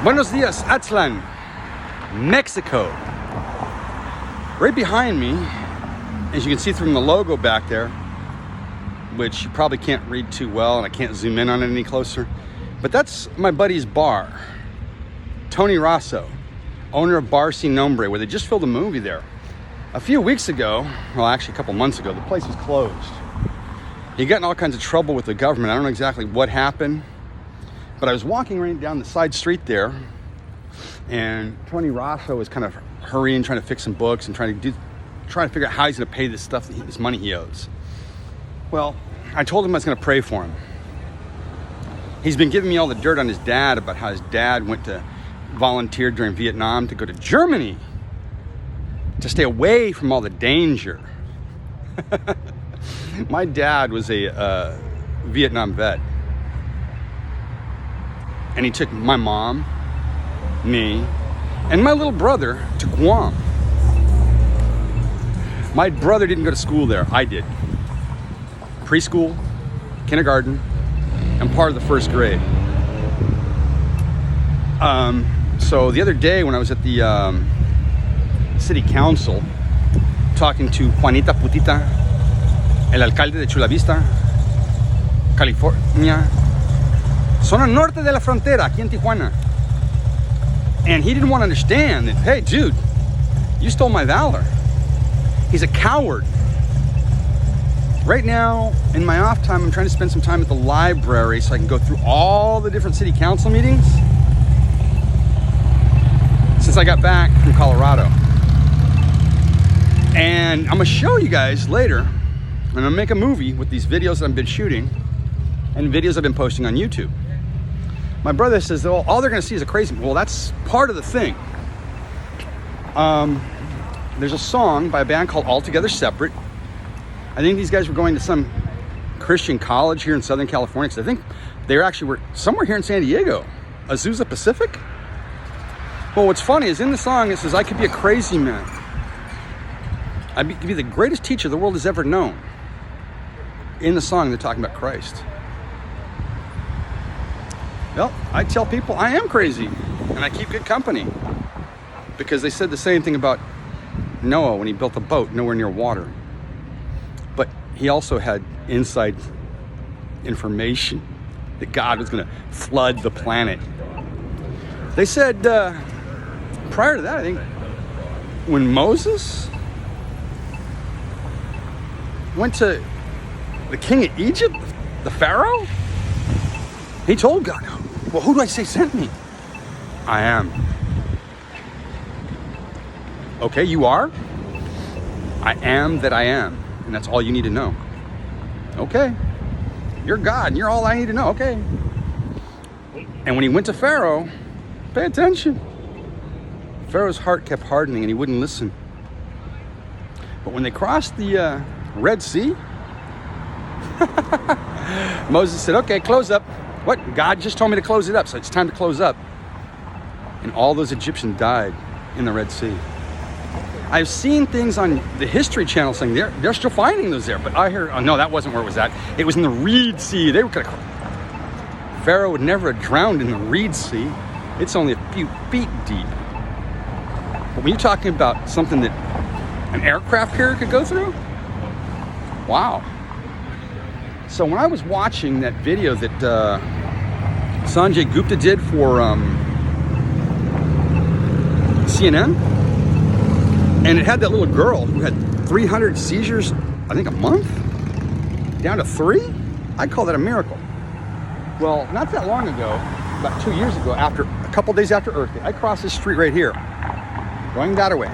Buenos dias, Atlan, Mexico. Right behind me, as you can see from the logo back there, which you probably can't read too well and I can't zoom in on it any closer, but that's my buddy's bar, Tony Rosso, owner of Barsi Nombre, where they just filmed a movie there. A few weeks ago, well actually a couple months ago, the place was closed. He got in all kinds of trouble with the government. I don't know exactly what happened, but I was walking right down the side street there, and Tony Rosso was kind of hurrying, trying to fix some books and trying to figure out how he's going to pay this money he owes. Well, I told him I was going to pray for him. He's been giving me all the dirt on his dad about how his dad went to volunteer during Vietnam to go to Germany to stay away from all the danger. My dad was a Vietnam vet. And he took my mom, me, and my little brother to Guam. My brother didn't go to school there. I did. Preschool, kindergarten, and part of the first grade. So the other day when I was at the city council talking to Juanita Putita, el alcalde de Chula Vista, California, zona norte de la frontera, aquí en Tijuana. And he didn't want to understand that, hey, dude, you stole my valor. He's a coward. Right now, in my off time, I'm trying to spend some time at the library so I can go through all the different city council meetings since I got back from Colorado. And I'm gonna show you guys later, I'm gonna make a movie with these videos that I've been shooting and videos I've been posting on YouTube. My brother says, well, all they're gonna see is a crazy man. Well, that's part of the thing. There's a song by a band called Altogether Separate. I think these guys were going to some Christian college here in Southern California, because I think they were somewhere here in San Diego, Azusa Pacific. Well, what's funny is in the song it says, I could be a crazy man. I could be the greatest teacher the world has ever known. In the song, they're talking about Christ. Well, I tell people I am crazy, and I keep good company, because they said the same thing about Noah when he built a boat nowhere near water. But he also had inside information that God was going to flood the planet. They said prior to that, I think, when Moses went to the king of Egypt, the Pharaoh, he told God, well, who do I say sent me? I am. Okay, you are? I am that I am. And that's all you need to know. Okay. You're God, and you're all I need to know. Okay. And when he went to Pharaoh, pay attention. Pharaoh's heart kept hardening and he wouldn't listen. But when they crossed the Red Sea, Moses said, okay, close up. What? God just told me to close it up, so it's time to close up. And all those Egyptians died in the Red Sea. I've seen things on the History Channel saying they're still finding those there, but I hear, oh no, that wasn't where it was at. It was in the Reed Sea. Pharaoh would never have drowned in the Reed Sea. It's only a few feet deep. But when you're talking about something that an aircraft carrier could go through, wow. So when I was watching that video that Sanjay Gupta did for CNN, and it had that little girl who had 300 seizures, I think a month, down to 3, I call that a miracle. Well, not that long ago, about 2 years ago, a couple days after Earth Day, I crossed this street right here, going that way.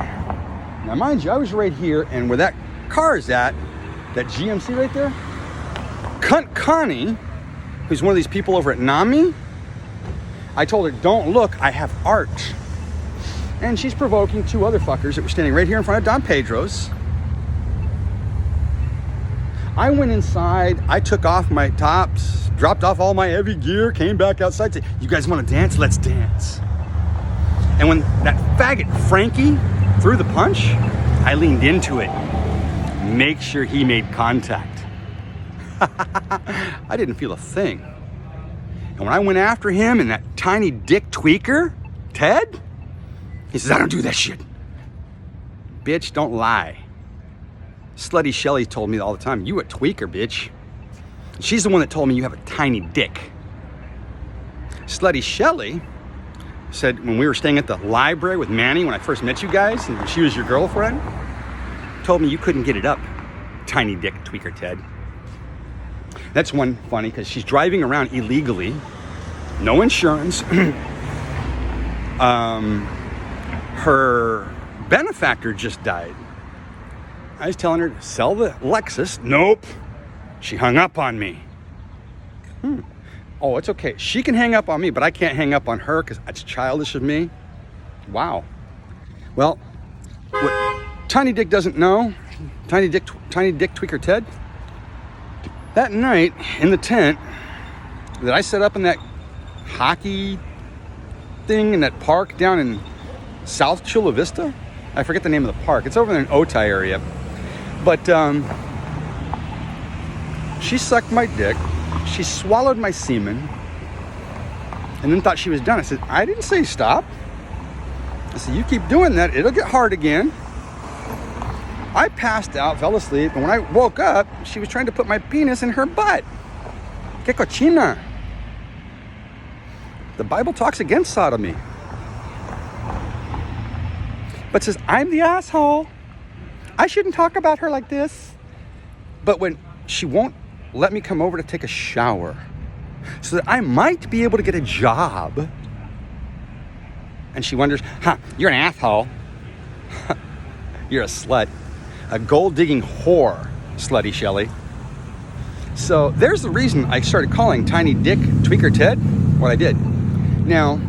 Now, mind you, I was right here, and where that car is at, that GMC right there, Cunt Connie, who's one of these people over at NAMI, I told her, don't look, I have art. And she's provoking 2 other fuckers that were standing right here in front of Don Pedro's. I went inside, I took off my tops, dropped off all my heavy gear, came back outside, said, you guys want to dance? Let's dance. And when that faggot Frankie threw the punch, I leaned into it. Make sure he made contact. I didn't feel a thing. And when I went after him and that tiny dick tweaker, Ted, he says, I don't do that shit. Bitch, don't lie. Slutty Shelly told me all the time, you a tweaker, bitch. She's the one that told me you have a tiny dick. Slutty Shelly said when we were staying at the library with Manny when I first met you guys and she was your girlfriend, told me you couldn't get it up. Tiny dick tweaker Ted. That's one funny because she's driving around illegally, no insurance. Her benefactor just died. I was telling her to sell the Lexus. Nope. She hung up on me. Oh, it's okay. She can hang up on me, but I can't hang up on her because that's childish of me. Wow. Well, what Tiny Dick doesn't know, Tiny Dick Tweaker Ted, that night in the tent that I set up in that hockey thing in that park down in South Chula Vista, I forget the name of the park. It's over there in Otay area. But she sucked my dick. She swallowed my semen and then thought she was done. I said, I didn't say stop. I said, you keep doing that, it'll get hard again. I passed out, fell asleep, and when I woke up, she was trying to put my penis in her butt. Que cochina. The Bible talks against sodomy. But says, I'm the asshole. I shouldn't talk about her like this. But when she won't let me come over to take a shower so that I might be able to get a job. And she wonders, you're an asshole. You're a slut. A gold-digging whore, Slutty Shelly. So there's the reason I started calling Tiny Dick Tweaker Ted what I did. Now,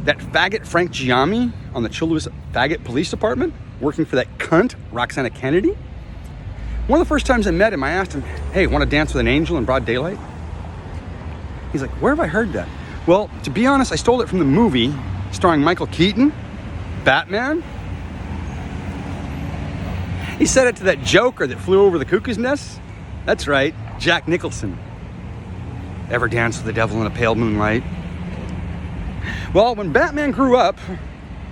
that faggot Frank Giammi on the Chula Vista Faggot Police Department, working for that cunt Roxana Kennedy, one of the first times I met him, I asked him, hey, want to dance with an angel in broad daylight? He's like, where have I heard that? Well, to be honest, I stole it from the movie starring Michael Keaton, Batman. He said it to that Joker that flew over the cuckoo's nest. That's right, Jack Nicholson. Ever dance with the devil in a pale moonlight? Well, when Batman grew up,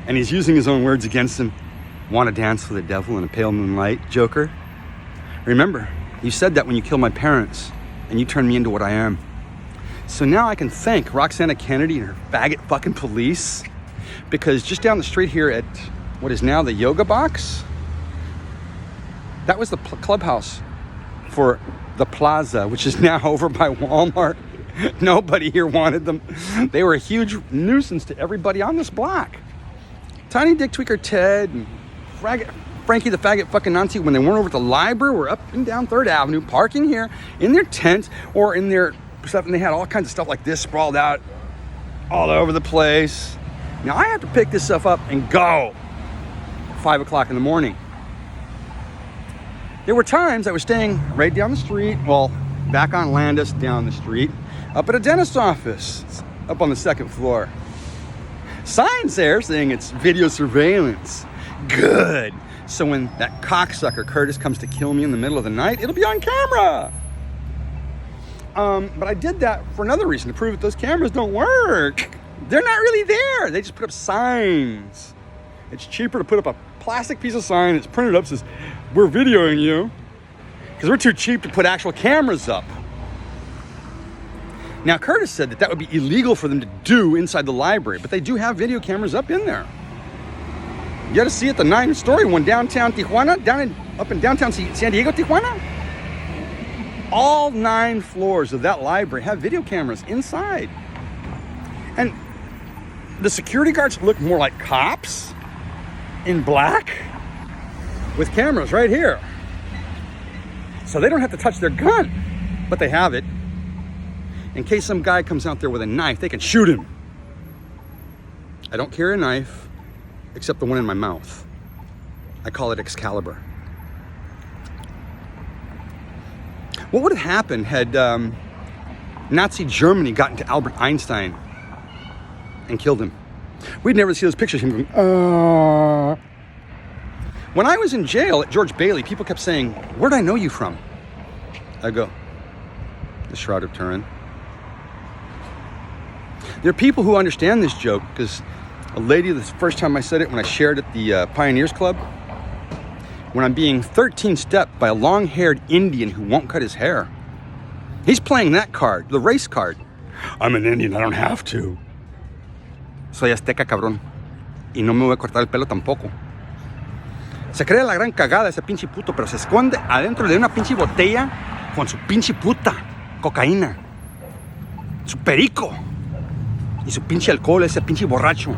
and he's using his own words against him, want to dance with the devil in a pale moonlight, Joker? Remember, you said that when you killed my parents, and you turned me into what I am. So now I can thank Roxana Kennedy and her faggot fucking police, because just down the street here at what is now the Yoga Box, that was the clubhouse for the Plaza, which is now over by Walmart. Nobody here wanted them. They were a huge nuisance to everybody on this block. Tiny Dick Tweaker Ted and Frankie the faggot fucking Nancy, when they weren't over at the library, were up and down 3rd Avenue, parking here in their tent or in their stuff, and they had all kinds of stuff like this sprawled out all over the place. Now I have to pick this stuff up and go 5 o'clock in the morning. There were times I was staying right down the street, well, back on Landis down the street, up at a dentist's office, up on the 2nd floor. Signs there saying it's video surveillance. Good. So when that cocksucker Curtis comes to kill me in the middle of the night, it'll be on camera. But I did that for another reason, to prove that those cameras don't work. They're not really there. They just put up signs. It's cheaper to put up a plastic piece of sign that's printed up, says, we're videoing you, because we're too cheap to put actual cameras up. Now, Curtis said that would be illegal for them to do inside the library, but they do have video cameras up in there. You got to see it, the 9-story one downtown Tijuana, up in downtown San Diego, Tijuana. All 9 floors of that library have video cameras inside. And the security guards look more like cops in black with cameras right here. So they don't have to touch their gun, but they have it. In case some guy comes out there with a knife, they can shoot him. I don't carry a knife, except the one in my mouth. I call it Excalibur. What would have happened had Nazi Germany gotten to Albert Einstein and killed him? We'd never see those pictures of him going, When I was in jail at George Bailey, people kept saying, where'd I know you from? I go, the Shroud of Turin. There are people who understand this joke because a lady, the first time I said it when I shared at the Pioneers Club, when I'm being 13-stepped by a long-haired Indian who won't cut his hair. He's playing that card, the race card. I'm an Indian, I don't have to. Soy azteca, cabrón. Y no me voy a cortar el pelo tampoco. Se cree la gran cagada ese pinche puto, pero se esconde adentro de una pinche botella con su pinche puta cocaína. Su perico. Y su pinche alcohol, ese pinche borracho.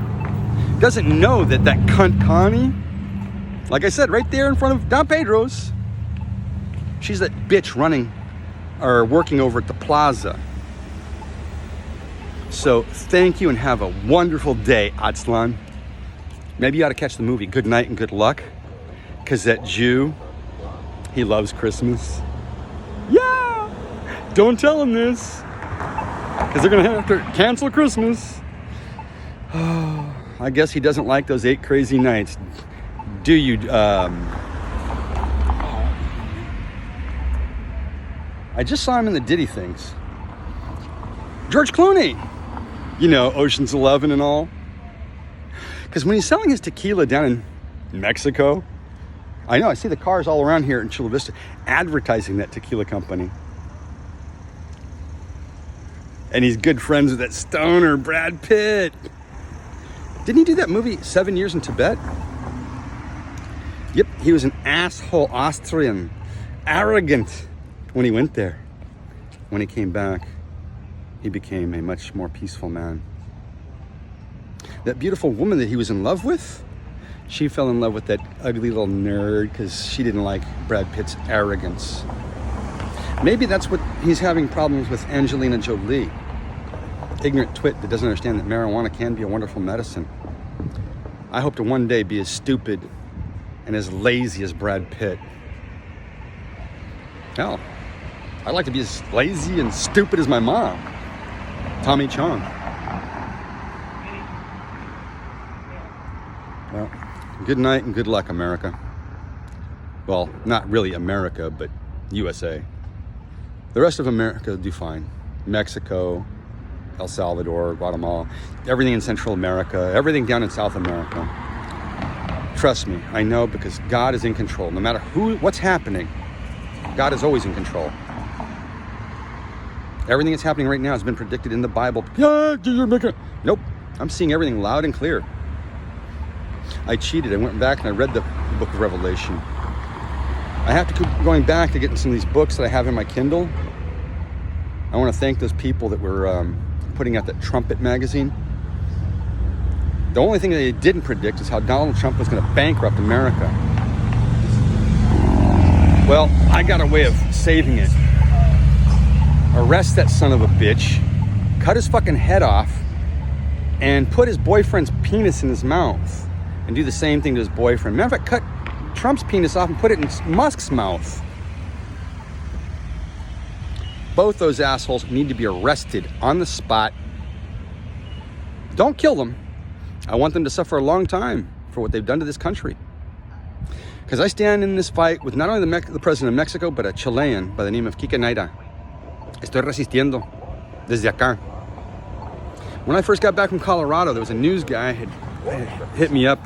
Doesn't know that cunt Connie, like I said, right there in front of Don Pedro's, she's that bitch running or working over at the plaza. So thank you and have a wonderful day, Atzlan. Maybe you ought to catch the movie Good Night and Good Luck, because that Jew, he loves Christmas. Yeah! Don't tell him this, because they're going to have to cancel Christmas. I guess he doesn't like those 8 crazy nights. Do you? I just saw him in the Diddy things. George Clooney. You know, Ocean's 11 and all. Because when he's selling his tequila down in Mexico, I know, I see the cars all around here in Chula Vista advertising that tequila company. And he's good friends with that stoner Brad Pitt. Didn't he do that movie 7 Years in Tibet? Yep, he was an asshole Austrian, arrogant when he went there. When he came back, he became a much more peaceful man. That beautiful woman that he was in love with, she fell in love with that ugly little nerd because she didn't like Brad Pitt's arrogance. Maybe that's what he's having problems with Angelina Jolie. Ignorant twit that doesn't understand that marijuana can be a wonderful medicine. I hope to one day be as stupid and as lazy as Brad Pitt. Hell, I'd like to be as lazy and stupid as my mom, Tommy Chong. Well, good night and good luck, America. Well, not really America, but USA. The rest of America will do fine. Mexico, El Salvador, Guatemala, everything in Central America, everything down in South America. Trust me, I know, because God is in control. No matter what's happening, God is always in control. Everything that's happening right now has been predicted in the Bible. Nope, I'm seeing everything loud and clear. I cheated. I went back and I read the book of Revelation. I have to keep going back to get some of these books that I have in my Kindle. I want to thank those people that were putting out that Trumpet magazine. The only thing that they didn't predict is how Donald Trump was going to bankrupt America. Well, I got a way of saving it. Arrest that son of a bitch, cut his fucking head off, and put his boyfriend's penis in his mouth. And do the same thing to his boyfriend. Matter of fact, cut Trump's penis off and put it in Musk's mouth. Both those assholes need to be arrested on the spot. Don't kill them. I want them to suffer a long time for what they've done to this country. Because I stand in this fight with not only the president of Mexico, but a Chilean by the name of Kike Naida. Estoy resistiendo desde acá. When I first got back from Colorado, there was a news guy had hit me up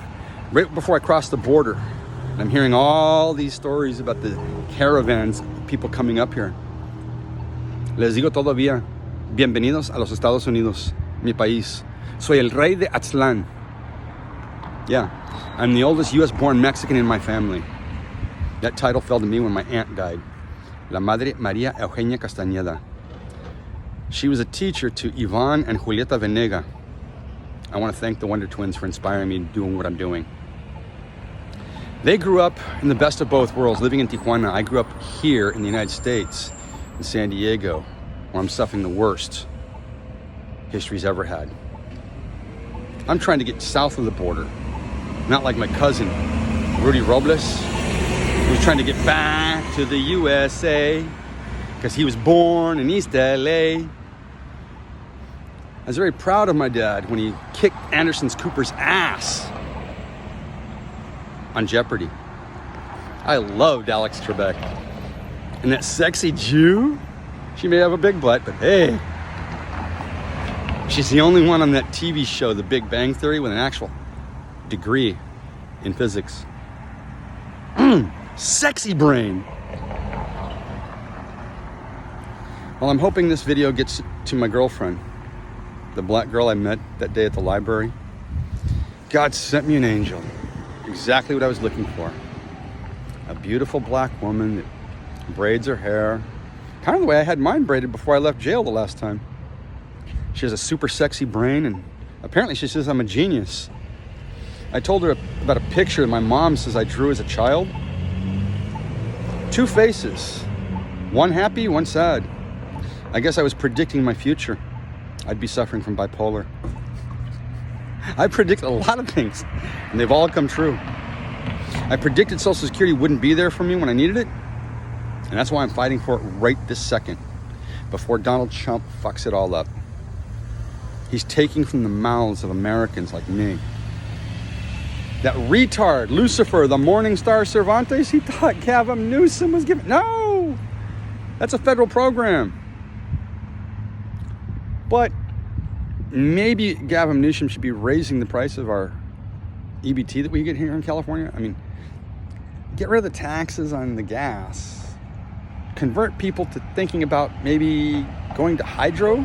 right before I crossed the border. And I'm hearing all these stories about the caravans, people coming up here. Les digo todavía, bienvenidos a los Estados Unidos, mi país. Soy el rey de Atzlan. Yeah, I'm the oldest US-born Mexican in my family. That title fell to me when my aunt died. La Madre María Eugenia Castañeda. She was a teacher to Ivan and Julieta Venega. I want to thank the Wonder Twins for inspiring me doing what I'm doing. They grew up in the best of both worlds, living in Tijuana. I grew up here in the United States, in San Diego, where I'm suffering the worst history's ever had. I'm trying to get south of the border, not like my cousin, Rudy Robles, who's trying to get back to the USA because he was born in East LA. I was very proud of my dad when he kicked Anderson Cooper's ass on Jeopardy. I loved Alex Trebek. And that sexy Jew, she may have a big butt, but hey, She's the only one on that TV show, The Big Bang Theory, with an actual degree in physics. Sexy brain. Well, I'm hoping this video gets to my girlfriend, the black girl I met that day at the library. God sent me an angel. Exactly what I was looking for. A beautiful black woman that braids her hair. Kind of the way I had mine braided before I left jail the last time. She has a super sexy brain, and apparently she says I'm a genius. I told her about a picture that my mom says I drew as a child. 2 faces. One happy, one sad. I guess I was predicting my future. I'd be suffering from bipolar. I predicted a lot of things, and they've all come true. I predicted Social Security wouldn't be there for me when I needed it, and that's why I'm fighting for it right this second, before Donald Trump fucks it all up. He's taking from the mouths of Americans like me. That retard, Lucifer, the Morning Star Cervantes, he thought Gavin Newsom was giving... No! That's a federal program. But maybe Gavin Newsom should be raising the price of our EBT that we get here in California. I mean, get rid of the taxes on the gas. Convert people to thinking about maybe going to hydro.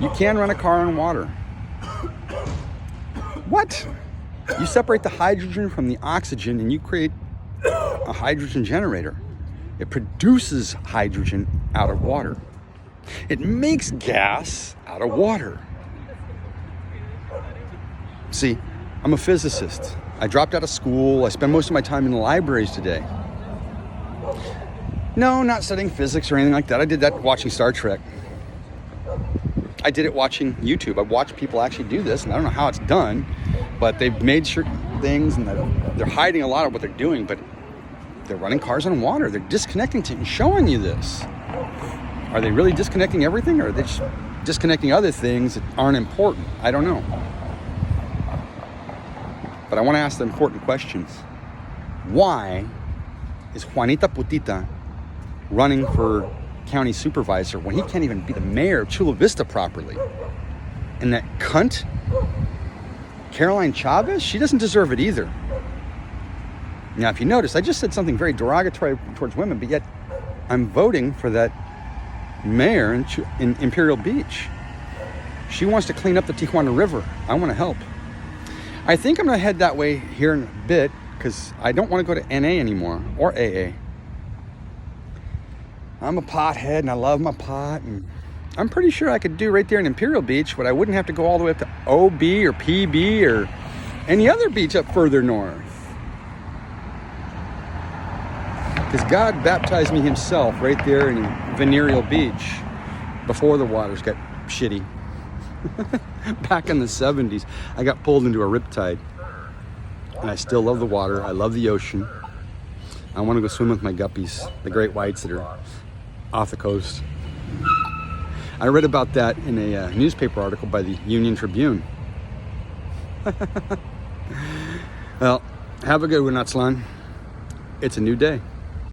You can run a car on water. What? You separate the hydrogen from the oxygen and you create a hydrogen generator. It produces hydrogen out of water. It makes gas out of water. See, I'm a physicist. I dropped out of school. I spend most of my time in the libraries today. No, not studying physics or anything like that. I did that watching Star Trek. I did it watching YouTube. I watched people actually do this, and I don't know how it's done, but they've made certain things, and they're hiding a lot of what they're doing, but they're running cars on water. They're disconnecting and showing you this. Are they really disconnecting everything, or are they just disconnecting other things that aren't important? I don't know. But I want to ask the important questions. Why is Juanita Putita running for county supervisor when he can't even be the mayor of Chula Vista properly? And that cunt, Caroline Chavez, she doesn't deserve it either. Now, if you notice, I just said something very derogatory towards women, but yet I'm voting for that mayor in Imperial Beach. She wants to clean up the Tijuana River. I want to help. I think I'm going to head that way here in a bit because I don't want to go to NA anymore or AA. I'm a pothead and I love my pot, and I'm pretty sure I could do right there in Imperial Beach what I wouldn't have to go all the way up to OB or PB or any other beach up further north. Because God baptized me himself right there in Venereal Beach before the waters got shitty. Back in the 70s, I got pulled into a riptide. And I still love the water. I love the ocean. I want to go swim with my guppies, the great whites that are off the coast. I read about that in a newspaper article by the Union Tribune. Well, have a good one, Natslan. It's a new day.